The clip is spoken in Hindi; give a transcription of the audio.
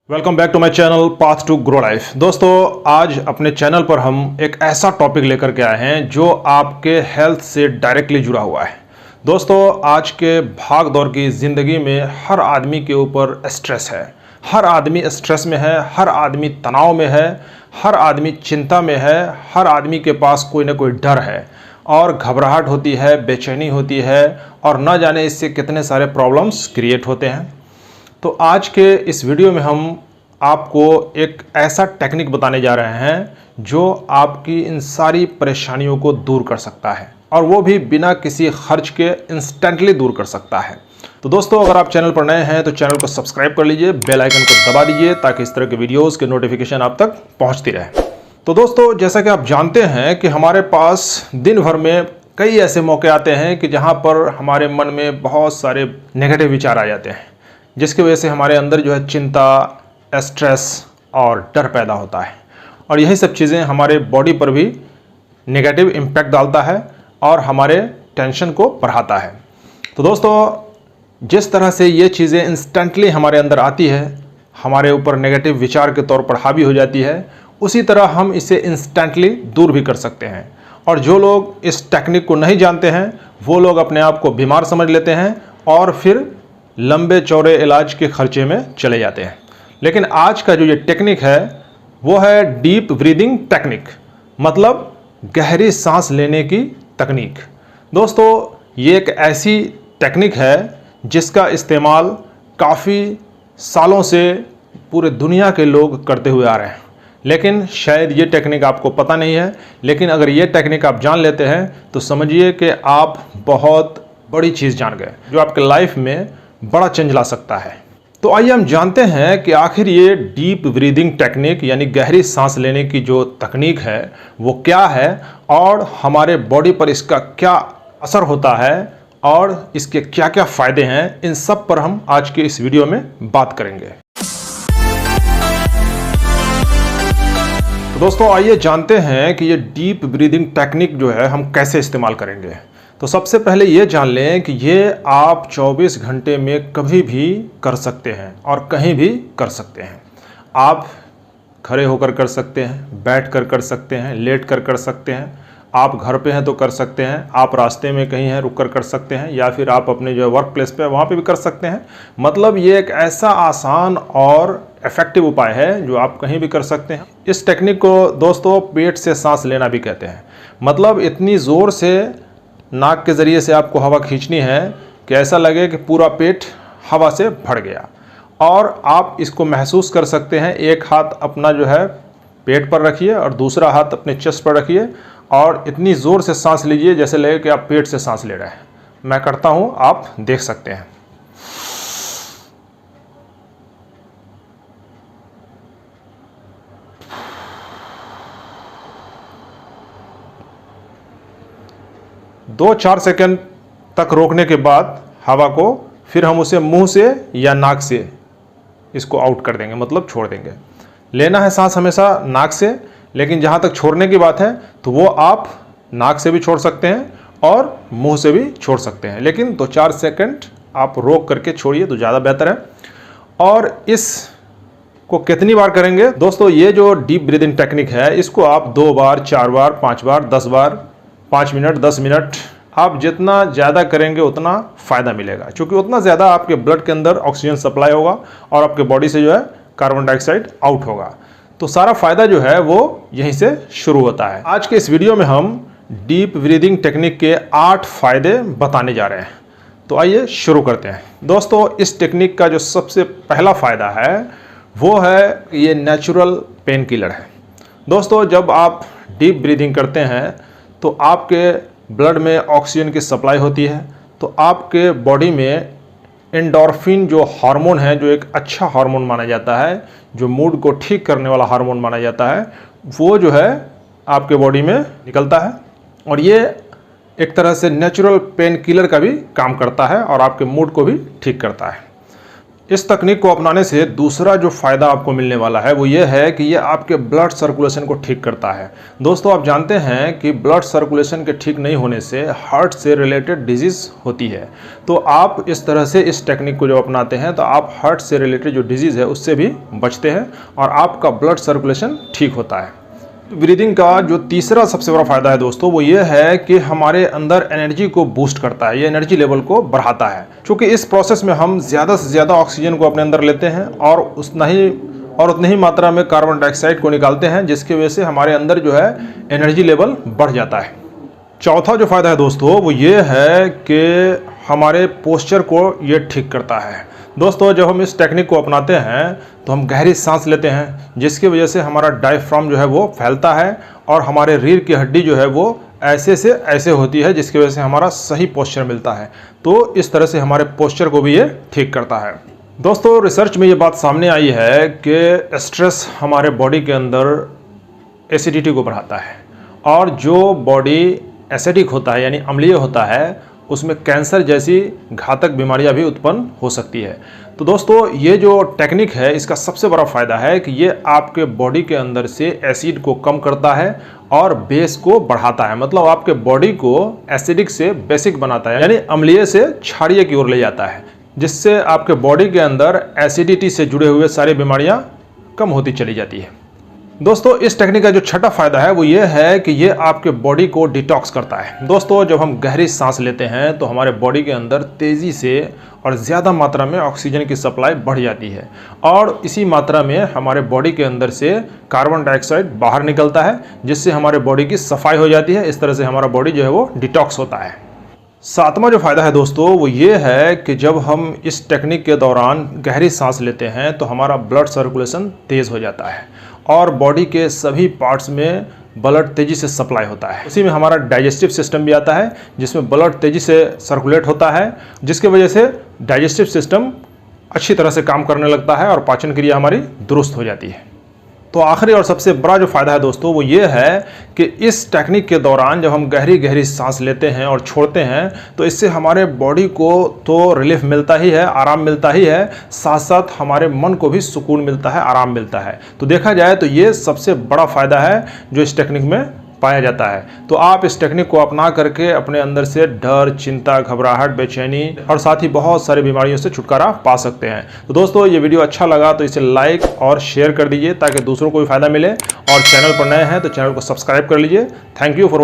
Welcome back to my channel path to grow life. दोस्तों, आज अपने चैनल पर हम एक ऐसा टॉपिक लेकर के आए हैं जो आपके हेल्थ से डायरेक्टली जुड़ा हुआ है। दोस्तों, आज के भाग दौड़ की ज़िंदगी में हर आदमी के ऊपर स्ट्रेस है। हर आदमी स्ट्रेस में है, हर आदमी तनाव में है, हर आदमी चिंता में है, हर आदमी के पास कोई ना कोई डर है और घबराहट होती है, बेचैनी होती है और न जाने इससे कितने सारे प्रॉब्लम्स क्रिएट होते हैं। तो आज के इस वीडियो में हम आपको एक ऐसा टेक्निक बताने जा रहे हैं जो आपकी इन सारी परेशानियों को दूर कर सकता है और वो भी बिना किसी खर्च के इंस्टेंटली दूर कर सकता है। तो दोस्तों, अगर आप चैनल पर नए हैं तो चैनल को सब्सक्राइब कर लीजिए, बेल आइकन को दबा दीजिए ताकि इस तरह के वीडियोस के नोटिफिकेशन आप तक पहुंचती रहे। तो दोस्तों, जैसा कि आप जानते हैं कि हमारे पास दिन भर में कई ऐसे मौके आते हैं कि जहाँ पर हमारे मन में बहुत सारे नेगेटिव विचार आ जाते हैं, जिसकी वजह से हमारे अंदर जो है चिंता, स्ट्रेस और डर पैदा होता है और यही सब चीज़ें हमारे बॉडी पर भी नेगेटिव इम्पैक्ट डालता है और हमारे टेंशन को बढ़ाता है। तो दोस्तों, जिस तरह से ये चीज़ें इंस्टेंटली हमारे अंदर आती है, हमारे ऊपर नेगेटिव विचार के तौर पर हावी हो जाती है, उसी तरह हम इसे इंस्टेंटली दूर भी कर सकते हैं। और जो लोग इस टेक्निक को नहीं जानते हैं वो लोग अपने आप को बीमार समझ लेते हैं और फिर लंबे चौड़े इलाज के खर्चे में चले जाते हैं। लेकिन आज का जो ये टेक्निक है वो है डीप ब्रीदिंग टेक्निक, मतलब गहरी सांस लेने की तकनीक। दोस्तों, ये एक ऐसी टेक्निक है जिसका इस्तेमाल काफ़ी सालों से पूरे दुनिया के लोग करते हुए आ रहे हैं, लेकिन शायद ये टेक्निक आपको पता नहीं है। लेकिन अगर ये टेक्निक आप जान लेते हैं तो समझिए कि आप बहुत बड़ी चीज़ जान गए जो आपके लाइफ में बड़ा चेंज ला सकता है। तो आइए हम जानते हैं कि आखिर ये डीप ब्रीदिंग टेक्निक यानी गहरी सांस लेने की जो तकनीक है वो क्या है और हमारे बॉडी पर इसका क्या असर होता है और इसके क्या क्या फ़ायदे हैं, इन सब पर हम आज के इस वीडियो में बात करेंगे। तो दोस्तों, आइए जानते हैं कि ये डीप ब्रीदिंग टेक्निक जो है हम कैसे इस्तेमाल करेंगे। तो सबसे पहले ये जान लें कि ये आप 24 घंटे में कभी भी कर सकते हैं और कहीं भी कर सकते हैं। आप खड़े होकर कर सकते हैं, बैठ कर सकते हैं, लेट कर सकते हैं, आप घर पे हैं तो कर सकते हैं, आप रास्ते में कहीं हैं रुक कर सकते हैं, या फिर आप अपने जो वर्क प्लेस पे है वहाँ पे भी कर सकते हैं। मतलब ये एक ऐसा आसान और इफ़ेक्टिव उपाय है जो आप कहीं भी कर सकते हैं। इस टेक्निक को दोस्तों पेट से सांस लेना भी कहते हैं। मतलब इतनी ज़ोर से नाक के ज़रिए से आपको हवा खींचनी है कि ऐसा लगे कि पूरा पेट हवा से भर गया, और आप इसको महसूस कर सकते हैं। एक हाथ अपना जो है पेट पर रखिए और दूसरा हाथ अपने चेस्ट पर रखिए और इतनी ज़ोर से सांस लीजिए जैसे लगे कि आप पेट से सांस ले रहे हैं। मैं करता हूँ, आप देख सकते हैं। दो 4 सेकंड तक रोकने के बाद हवा को फिर हम उसे मुंह से या नाक से इसको आउट कर देंगे, मतलब छोड़ देंगे। लेना है सांस हमेशा नाक से, लेकिन जहाँ तक छोड़ने की बात है तो वो आप नाक से भी छोड़ सकते हैं और मुंह से भी छोड़ सकते हैं, लेकिन 2-4 सेकंड आप रोक करके छोड़िए तो ज़्यादा बेहतर है। और इसको कितनी बार करेंगे दोस्तों? ये जो डीप ब्रीदिंग टेक्निक है इसको आप 2 बार, 4 बार, 5 बार, 10 बार, 5 मिनट, 10 मिनट, आप जितना ज़्यादा करेंगे उतना फ़ायदा मिलेगा, क्योंकि उतना ज़्यादा आपके ब्लड के अंदर ऑक्सीजन सप्लाई होगा और आपके बॉडी से जो है कार्बन डाइऑक्साइड आउट होगा। तो सारा फ़ायदा जो है वो यहीं से शुरू होता है। आज के इस वीडियो में हम डीप ब्रीदिंग टेक्निक के 8 फ़ायदे बताने जा रहे हैं। तो आइए शुरू करते हैं। दोस्तों, इस टेक्निक का जो सबसे पहला फ़ायदा है वो है कि ये नेचुरल पेन किलर है। दोस्तों, जब आप डीप ब्रीदिंग करते हैं तो आपके ब्लड में ऑक्सीजन की सप्लाई होती है, तो आपके बॉडी में एंडोर्फिन जो हार्मोन है, जो एक अच्छा हार्मोन माना जाता है, जो मूड को ठीक करने वाला हार्मोन माना जाता है, वो जो है आपके बॉडी में निकलता है और ये एक तरह से नेचुरल पेन किलर का भी काम करता है और आपके मूड को भी ठीक करता है। इस तकनीक को अपनाने से दूसरा जो फ़ायदा आपको मिलने वाला है वो ये है कि ये आपके ब्लड सर्कुलेशन को ठीक करता है। दोस्तों, आप जानते हैं कि ब्लड सर्कुलेशन के ठीक नहीं होने से हार्ट से रिलेटेड डिजीज़ होती है। तो आप इस तरह से इस टेक्निक को जब अपनाते हैं तो आप हार्ट से रिलेटेड जो डिजीज़ है उससे भी बचते हैं और आपका ब्लड सर्कुलेशन ठीक होता है। ब्रीदिंग का जो तीसरा सबसे बड़ा फ़ायदा है दोस्तों वो ये है कि हमारे अंदर एनर्जी को बूस्ट करता है, ये एनर्जी लेवल को बढ़ाता है। क्योंकि इस प्रोसेस में हम ज़्यादा से ज़्यादा ऑक्सीजन को अपने अंदर लेते हैं और उतनी ही मात्रा में कार्बन डाइऑक्साइड को निकालते हैं, जिसकी वजह से हमारे अंदर जो है एनर्जी लेवल बढ़ जाता है। चौथा जो फ़ायदा है दोस्तों वो ये है कि हमारे पोस्चर को ये ठीक करता है। दोस्तों, जब हम इस टेक्निक को अपनाते हैं तो हम गहरी सांस लेते हैं, जिसकी वजह से हमारा डायफ्राम जो है वो फैलता है और हमारे रीढ़ की हड्डी जो है वो ऐसे से ऐसे होती है, जिसकी वजह से हमारा सही पोस्चर मिलता है। तो इस तरह से हमारे पोस्चर को भी ये ठीक करता है। दोस्तों, रिसर्च में ये बात सामने आई है कि स्ट्रेस हमारे बॉडी के अंदर एसिडिटी को बढ़ाता है और जो बॉडी एसिडिक होता है यानी अम्लीय होता है उसमें कैंसर जैसी घातक बीमारियां भी उत्पन्न हो सकती है। तो दोस्तों, ये जो टेक्निक है इसका सबसे बड़ा फ़ायदा है कि ये आपके बॉडी के अंदर से एसिड को कम करता है और बेस को बढ़ाता है। मतलब आपके बॉडी को एसिडिक से बेसिक बनाता है, यानी अम्लीय से क्षारीय की ओर ले जाता है, जिससे आपके बॉडी के अंदर एसिडिटी से जुड़े हुए सारी बीमारियां कम होती चली जाती है। दोस्तों, इस टेक्निक का जो छठा फायदा है वो ये है कि ये आपके बॉडी को डिटॉक्स करता है। दोस्तों, जब हम गहरी सांस लेते हैं तो हमारे बॉडी के अंदर तेज़ी से और ज़्यादा मात्रा में ऑक्सीजन की सप्लाई बढ़ जाती है और इसी मात्रा में हमारे बॉडी के अंदर से कार्बन डाइऑक्साइड बाहर निकलता है, जिससे हमारे बॉडी की सफाई हो जाती है। इस तरह से हमारा बॉडी जो है वो डिटॉक्स होता है। सातवां जो फ़ायदा है दोस्तों वो ये है कि जब हम इस टेक्निक के दौरान गहरी सांस लेते हैं तो हमारा ब्लड सर्कुलेशन तेज़ हो जाता है और बॉडी के सभी पार्ट्स में ब्लड तेज़ी से सप्लाई होता है। उसी में हमारा डाइजेस्टिव सिस्टम भी आता है, जिसमें ब्लड तेज़ी से सर्कुलेट होता है, जिसकी वजह से डाइजेस्टिव सिस्टम अच्छी तरह से काम करने लगता है और पाचन क्रिया हमारी दुरुस्त हो जाती है। तो आखिरी और सबसे बड़ा जो फ़ायदा है दोस्तों वो ये है कि इस टेक्निक के दौरान जब हम गहरी गहरी सांस लेते हैं और छोड़ते हैं तो इससे हमारे बॉडी को तो रिलीफ मिलता ही है, आराम मिलता ही है, साथ साथ हमारे मन को भी सुकून मिलता है, आराम मिलता है। तो देखा जाए तो ये सबसे बड़ा फ़ायदा है जो इस टेक्निक में पाया जाता है। तो आप इस टेक्निक को अपना करके अपने अंदर से डर, चिंता, घबराहट, बेचैनी और साथ ही बहुत सारी बीमारियों से छुटकारा पा सकते हैं। तो दोस्तों, ये वीडियो अच्छा लगा तो इसे लाइक और शेयर कर दीजिए ताकि दूसरों को भी फायदा मिले, और चैनल पर नए हैं तो चैनल को सब्सक्राइब कर लीजिए। Thank you for